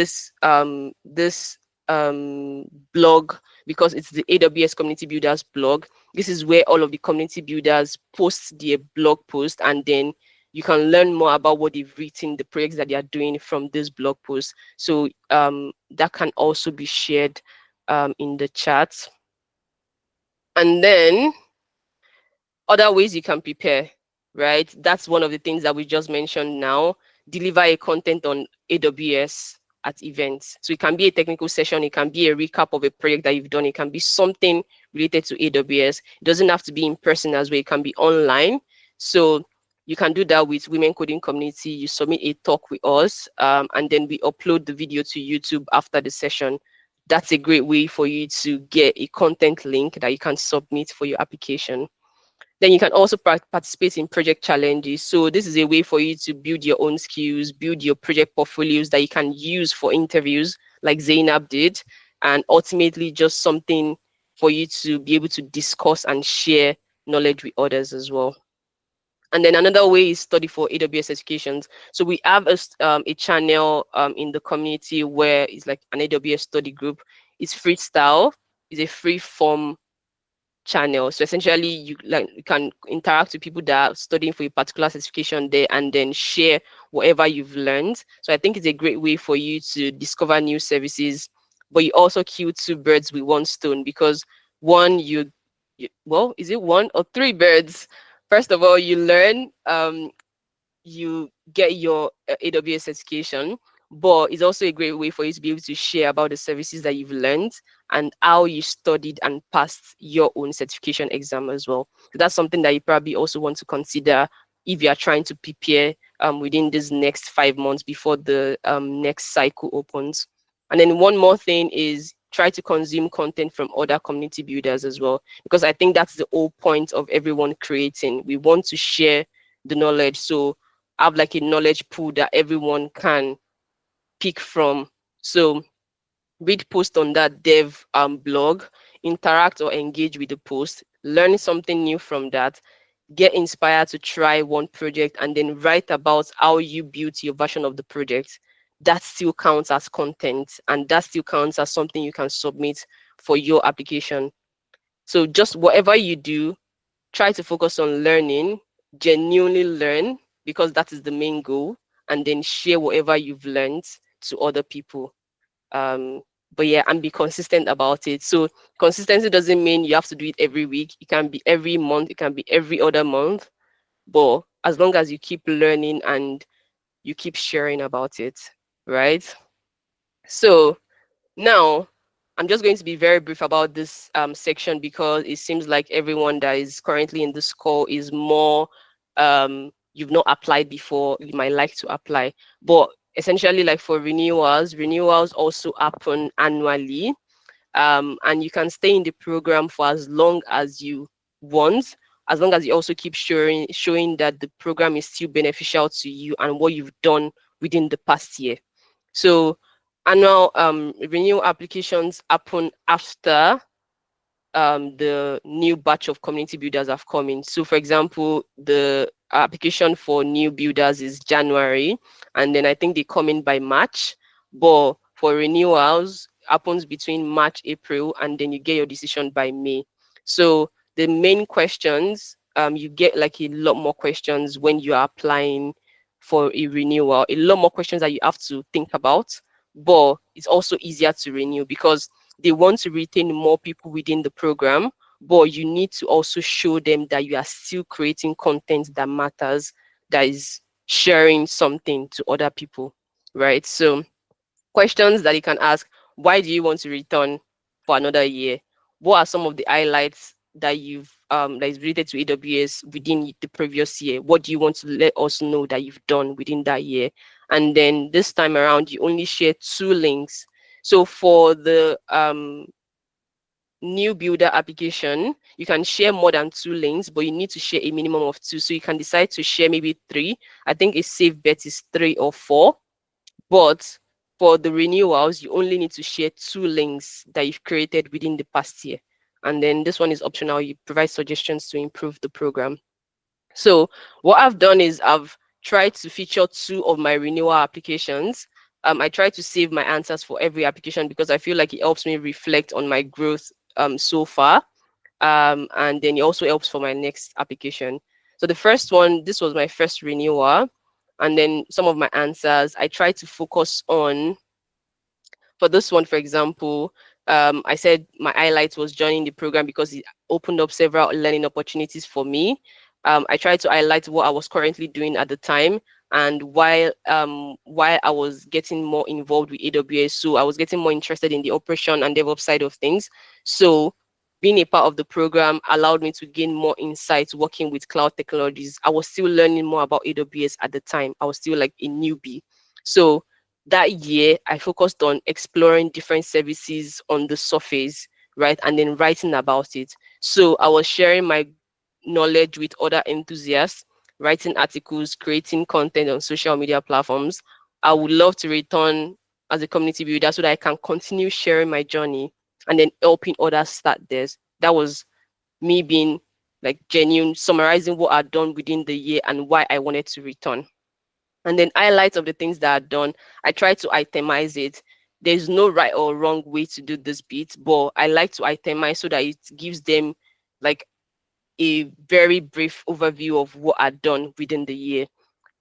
blog because it's the AWS Community Builders blog. This is where all of the community builders post their blog post, and then you can learn more about what they've written, the projects that they are doing from this blog post. So that can also be shared in the chat. And then other ways you can prepare, right? That's one of the things that we just mentioned now. Deliver a content on AWS at events. So it can be a technical session, it can be a recap of a project that you've done, it can be something related to AWS. It doesn't have to be in person as well, it can be online. So you can do that with Women Coding Community. You submit a talk with us, and then we upload the video to YouTube after the session. That's a great way for you to get a content link that you can submit for your application. Then you can also participate in project challenges. So this is a way for you to build your own skills, build your project portfolios that you can use for interviews like Zainab did, and ultimately just something for you to be able to discuss and share knowledge with others as well. And then another way is study for AWS educations. So we have a channel in the community where it's like an AWS study group. It's freestyle. It's a free form channel. So essentially, you can interact with people that are studying for a particular certification there, and then share whatever you've learned. So I think it's a great way for you to discover new services, but you also kill 2 birds with one stone because one, well, is it 1 or 3 birds? First of all, you learn, you get your AWS certification, but it's also a great way for you to be able to share about the services that you've learned and how you studied and passed your own certification exam as well. So that's something that you probably also want to consider if you are trying to prepare within this next 5 months before the next cycle opens. And then one more thing is try to consume content from other community builders as well, because I think that's the whole point of everyone creating. We want to share the knowledge. So have like a knowledge pool that everyone can pick from. So read post on that dev blog, interact or engage with the post, learn something new from that, get inspired to try one project, and then write about how you built your version of the project. That still counts as content, and that still counts as something you can submit for your application. So just whatever you do, try to focus on learning, genuinely learn, because that is the main goal, and then share whatever you've learned to other people. But yeah, and be consistent about it. So consistency doesn't mean you have to do it every week. It can be every month, it can be every other month. But as long as you keep learning and you keep sharing about it, right? So now, I'm just going to be very brief about this section because it seems like everyone that is currently in this call is more, you've not applied before, you might like to apply. But essentially, like for renewals also happen annually. and you can stay in the program for as long as you want, as long as you also keep showing that the program is still beneficial to you and what you've done within the past year. So annual renewal applications happen after the new batch of community builders have come in. So for example, the application for new builders is January, and then I think they come in by March. But for renewals, happens between March, April, and then you get your decision by May. So the main questions, you get like a lot more questions when you are applying for a renewal, a lot more questions that you have to think about, but it's also easier to renew because they want to retain more people within the program, but you need to also show them that you are still creating content that matters, that is sharing something to other people, right? So questions that you can ask: why do you want to return for another year? What are some of the highlights that you've that is related to AWS within the previous year? What do you want to let us know that you've done within that year? And then this time around, you only share 2 links. So for the new builder application, you can share more than 2 links, but you need to share a minimum of 2. So you can decide to share maybe 3. I think a safe bet is 3 or 4. But for the renewals, you only need to share 2 links that you've created within the past year. And then this one is optional. You provide suggestions to improve the program. So what I've done is I've tried to feature 2 of my renewal applications. I try to save my answers for every application because I feel like it helps me reflect on my growth so far. And then it also helps for my next application. So the first one, this was my first renewal. And then some of my answers, I try to focus on, for this one, for example, I said my highlight was joining the program because it opened up several learning opportunities for me. I tried to highlight what I was currently doing at the time, and while I was getting more involved with AWS, so I was getting more interested in the operation and DevOps side of things. So being a part of the program allowed me to gain more insights working with cloud technologies. I was still learning more about AWS at the time. I was still like a newbie. So that year, I focused on exploring different services on the surface, right? And then writing about it. So I was sharing my knowledge with other enthusiasts, writing articles, creating content on social media platforms. I would love to return as a community builder so that I can continue sharing my journey and then helping others start theirs. That was me being like genuine, summarizing what I'd done within the year and why I wanted to return. And then highlights of the things that are done. I try to itemize it. There's no right or wrong way to do this bit, but I like to itemize so that it gives them like a very brief overview of what I'd done within the year.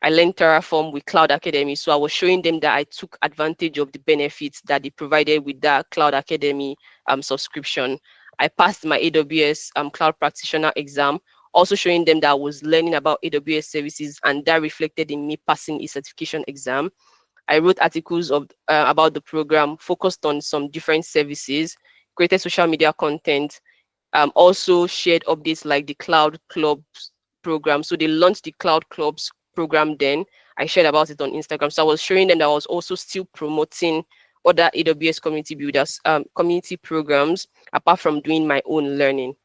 I learned Terraform with Cloud Academy, so I was showing them that I took advantage of the benefits that they provided with that Cloud Academy subscription. I passed my AWS Cloud Practitioner exam, also showing them that I was learning about AWS services, and that reflected in me passing a certification exam. I wrote articles about the program, focused on some different services, created social media content, also shared updates like the Cloud Clubs program. So they launched the Cloud Clubs program then. I shared about it on Instagram. So I was showing them that I was also still promoting other AWS community builders, community programs, apart from doing my own learning.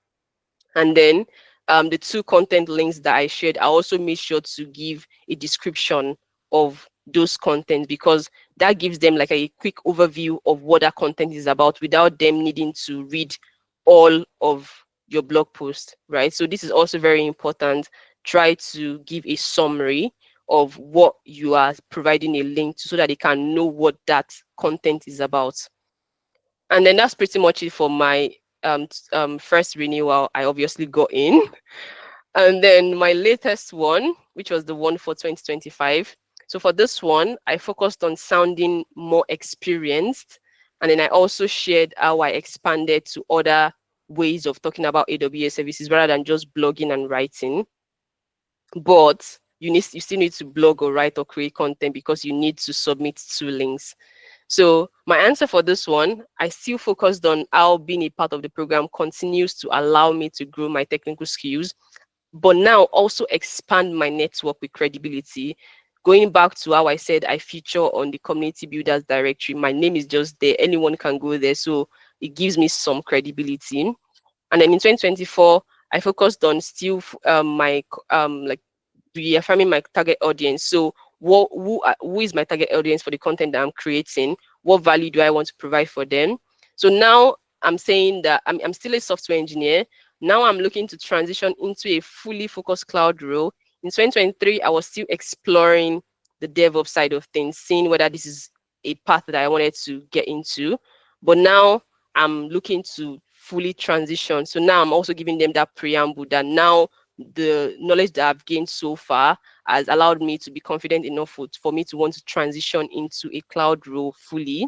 And then the 2 content links that I shared, I also made sure to give a description of those contents because that gives them like a quick overview of what that content is about without them needing to read all of your blog post, right? So this is also very important. Try to give a summary of what you are providing a link to so that they can know what that content is about. And then that's pretty much it for my first renewal. I obviously got in. And then my latest one, which was the one for 2025. So for this one, I focused on sounding more experienced. And then I also shared how I expanded to other ways of talking about AWS services rather than just blogging and writing. But you still need to blog or write or create content because you need to submit 2 links. So my answer for this one, I still focused on how being a part of the program continues to allow me to grow my technical skills, but now also expand my network with credibility. Going back to how I said I feature on the community builders directory, my name is just there. Anyone can go there. So it gives me some credibility. And then in 2024, I focused on still my like reaffirming my target audience. So who is my target audience for the content that I'm creating? What value do I want to provide for them? So now I'm saying that I'm still a software engineer. Now I'm looking to transition into a fully focused cloud role. In 2023, I was still exploring the DevOps side of things, seeing whether this is a path that I wanted to get into. But now I'm looking to fully transition. So now I'm also giving them that preamble that now the knowledge that I've gained so far has allowed me to be confident enough for me to want to transition into a cloud role fully.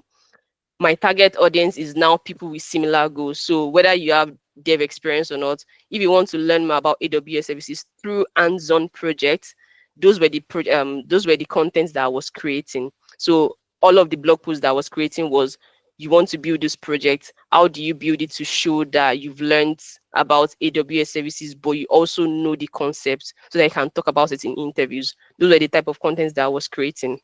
My target audience is now people with similar goals. So whether you have dev experience or not, if you want to learn more about AWS services through hands-on projects, those were the contents that I was creating. So all of the blog posts that I was creating was, you want to build this project, how do you build it to show that you've learned about AWS services, but you also know the concepts so that you can talk about it in interviews. Those were the type of contents that I was creating.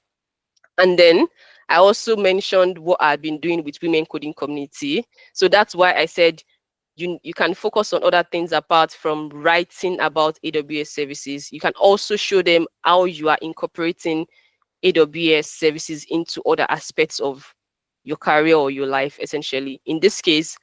And then I also mentioned what I've been doing with women coding community. So that's why I said you can focus on other things apart from writing about AWS services. You can also show them how you are incorporating AWS services into other aspects of your career or your life, essentially. In this case,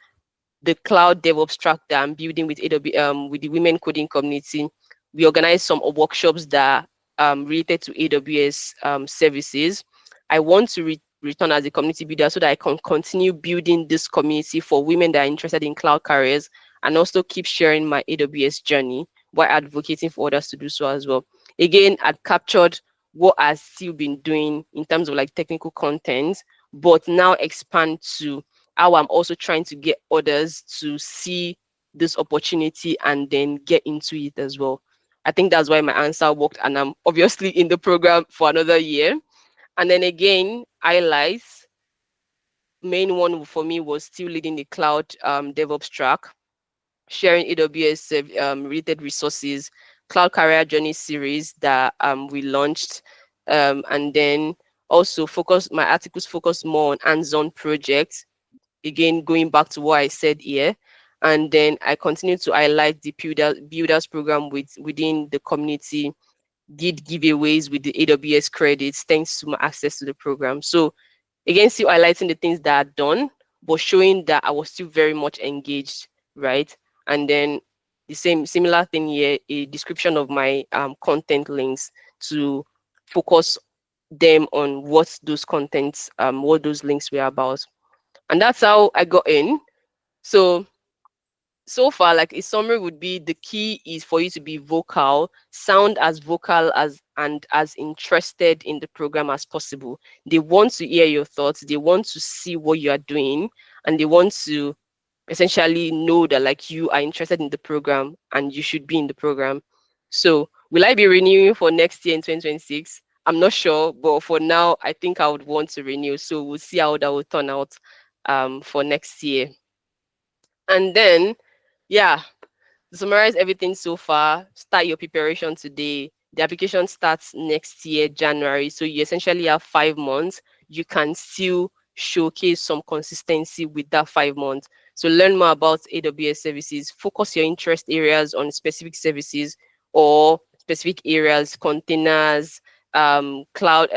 the cloud DevOps track that I'm building with AWS, with the women coding community, we organize some workshops that related to AWS services. I want to return as a community builder so that I can continue building this community for women that are interested in cloud careers, and also keep sharing my AWS journey while advocating for others to do so as well. Again, I've captured what I've still been doing in terms of like technical content, but now expand to how I'm also trying to get others to see this opportunity and then get into it as well. I think that's why my answer worked, and I'm obviously in the program for another year. And then again, highlights, main one for me was still leading the cloud DevOps track, sharing AWS related resources, cloud career journey series that we launched, and then also my articles focus more on hands-on projects, again going back to what I said here. And then I continue to highlight the builders program within the community, did giveaways with the AWS credits thanks to my access to the program. So again, still highlighting the things that are done, but showing that I was still very much engaged, right? And then the similar thing here, a description of my content links to focus them on what those contents, what those links were about. And that's how I got in. So far, like a summary would be, the key is for you to be vocal, sound as vocal as and as interested in the program as possible. They want to hear your thoughts, they want to see what you are doing, and they want to essentially know that like you are interested in the program and you should be in the program. So will I be renewing for next year in 2026? I'm not sure, but for now, I think I would want to renew. So we'll see how that will turn out for next year. And then, yeah, to summarize everything so far, start your preparation today. The application starts next year, January. So you essentially have 5 months. You can still showcase some consistency with that 5 months. So learn more about AWS services, focus your interest areas on specific services or specific areas, containers, cloud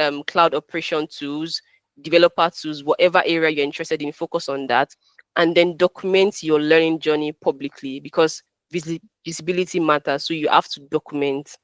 operation tools, developer tools, whatever area you're interested in, focus on that. And then document your learning journey publicly, because visibility matters, so you have to document.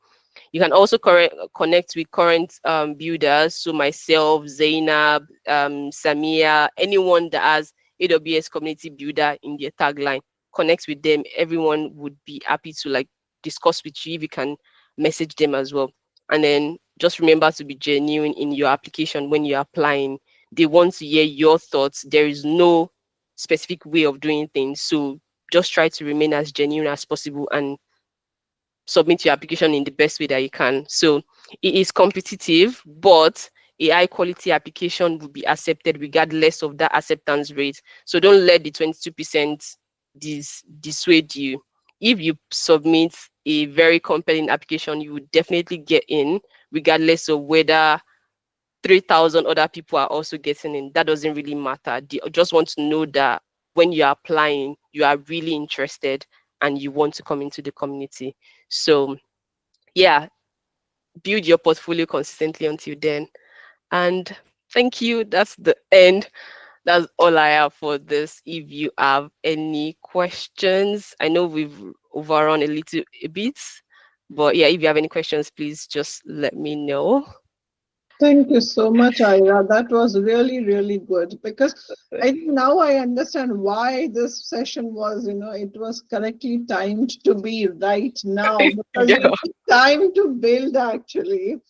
You can also connect with current builders, so myself, Zainab, Samia, anyone that has AWS Community Builder in their tagline, connect with them. Everyone would be happy to like discuss with you if you can message them as well. And then just remember to be genuine in your application when you're applying. They want to hear your thoughts. There is no specific way of doing things, so just try to remain as genuine as possible and submit your application in the best way that you can. So it is competitive, but a high quality application will be accepted regardless of that acceptance rate. So don't let the 22% dissuade you. If you submit a very compelling application, you will definitely get in, regardless of whether 3,000 other people are also getting in. That doesn't really matter. They just want to know that when you're applying, you are really interested and you want to come into the community. So yeah, build your portfolio consistently until then. And thank you. That's the end. That's all I have for this. If you have any questions, I know we've overrun a bit, but yeah, if you have any questions, please just let me know. Thank you so much, Ira. That was really, really good, because I think now I understand why this session was, it was correctly timed to be right now, because Yeah. we need time to build actually.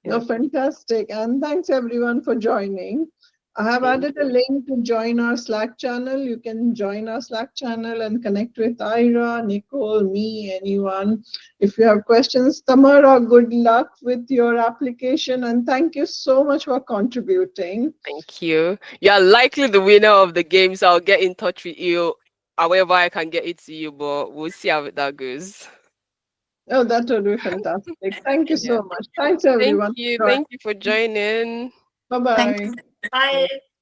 Yeah. Fantastic. And thanks everyone for joining. I have Thank added a link to join our Slack channel. You can join our Slack channel and connect with Ira, Nicole, me, anyone. If you have questions, Tamara, good luck with your application. And thank you so much for contributing. Thank you. You are likely the winner of the game, so I'll get in touch with you however I can get it to you, but we'll see how that goes. Oh, that would be fantastic. Thank you Yeah. so much. Thanks Thank everyone. you. Thank you for joining. Bye-bye. Thanks. Bye.